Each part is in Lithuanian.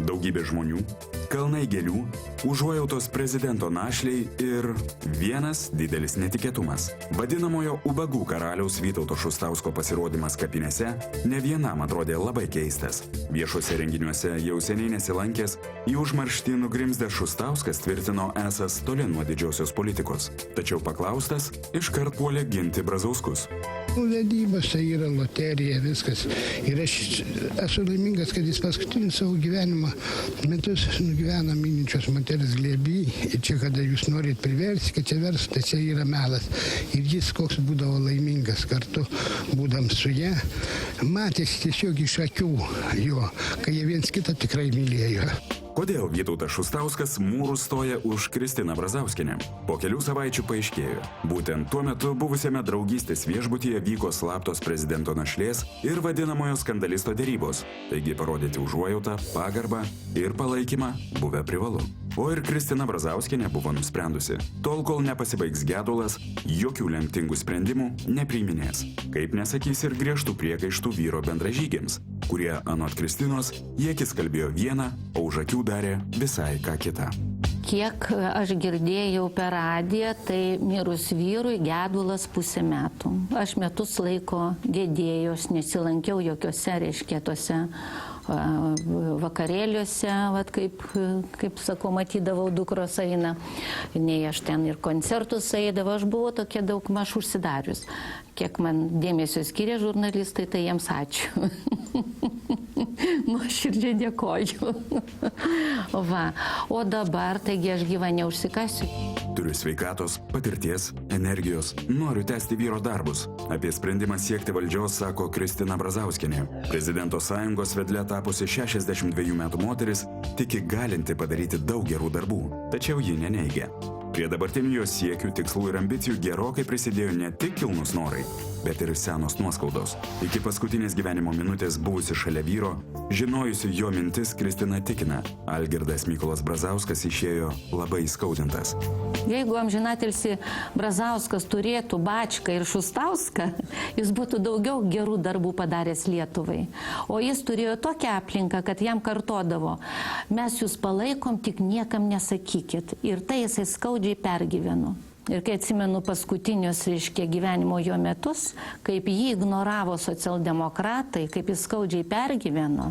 Daugybė žmonių, kalnai gėlių, užuojautos prezidento našliai ir vienas didelis netikėtumas. Vadinamojo ubagų karaliaus Vytauto Šustausko pasirodymas kapinėse ne vienam atrodė labai keistas. Viešuose renginiuose jau seniai nesilankęs, į užmarštį nugrimzdęs Šustauskas tvirtino esąs toli nuo didžiosios politikos. Tačiau paklaustas, iškart puolė ginti Brazauskus. Vedybos tai yra loterija, viskas. Ir aš esu laimingas, kad jis paskutinį savo gyvenimo metus nugyvena mylinčios moters glėby. Ir čia, kada jūs norit priversti, kad čia verstų, tai čia yra melas. Ir jis koks būdavo laimingas kartu, būdam su ja, matėsi tiesiog iš akių jo, kai jie viens kitą tikrai mylėjo. Kodėl Vytautas Šustauskas mūrų stoja už Kristiną Brazauskienę? Po kelių savaičių paaiškėjo. Būtent tuo metu buvusiame draugystės viešbutyje vyko slaptos prezidento našlės ir vadinamojo skandalisto derybos. Taigi parodyti užuojautą, pagarbą ir palaikymą buvę privalu. O ir Kristina Brazauskienė buvo nusprendusi. Tol, kol nepasibaigs gedulas, jokių lemtingų sprendimų nepriiminės. Kaip nesakys ir griežtų priekaištų vyro bendražygiams, kurie anot Kristinos į akis kalbėjo vieną, o už akių darė visai ką kitą. Kiek aš girdėjau per radiją, tai mirus vyrui gedulas pusę metų. Aš metus laiko gedėjos, nesilankiau jokiuose, reiškia, tose vakarėliuose, vat kaip sakau, matydavau dukros eina, nei aš ten ir koncertus eidavau, aš buvau tokia daug maž užsidarius. Kiek man dėmesio skiria žurnalistai, tai jiems ačiū. Nuoširdžiai dėkoju. Va. O dabar, taigi aš gyvą neužsikasiu. Turiu sveikatos, patirties, energijos, noriu tęsti vyro darbus. Apie sprendimą siekti valdžios sako Kristina Brazauskienė. Prezidento sąjungos vedle tapusi 62 metų moteris tiki galinti padaryti daug gerų darbų, tačiau ji neneigia. Prie dabartinių jos siekių, tikslų ir ambicijų gerokai prisidėjo ne tik kilnūs norai, bet ir senos nuoskaudos. Iki paskutinės gyvenimo minutės buvusi šalia vyro, žinojusi jo mintis, Kristina tikina, Algirdas Mykolas Brazauskas išėjo labai įskaudintas. Jeigu amžinatilsį Brazauskas turėtų Bačką ir Šustauską, jis būtų daugiau gerų darbų padaręs Lietuvai. O jis turėjo tokią aplinką, kad jam kartodavo, mes jūs palaikom, tik niekam nesakykit. Ir tai jisai skaudžiai pergyveno. Ir kai atsimenu paskutinius, reiškia, gyvenimo jo metus, kaip jį ignoravo socialdemokratai, kaip jis skaudžiai pergyveno,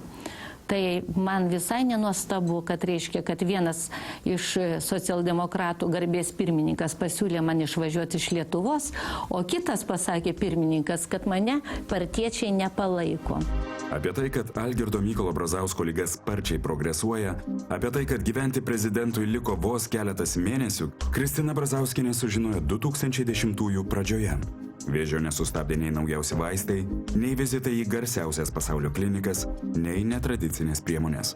tai man visai nenuostabu, kad reiškia, kad vienas iš socialdemokratų garbės pirmininkas pasiūlė man išvažiuoti iš Lietuvos, o kitas pasakė pirmininkas, kad mane partiečiai nepalaiko. Apie tai, kad Algirdo Mykolo Brazausko liga sparčiai progresuoja, apie tai, kad gyventi prezidentui liko vos keletas mėnesių, Kristina Brazauskienė sužinojo 2010-ųjų pradžioje. Vėžio nesustabdė nei naujausi vaistai, nei vizitai į garsiausias pasaulio klinikas, nei netradicinės priemonės.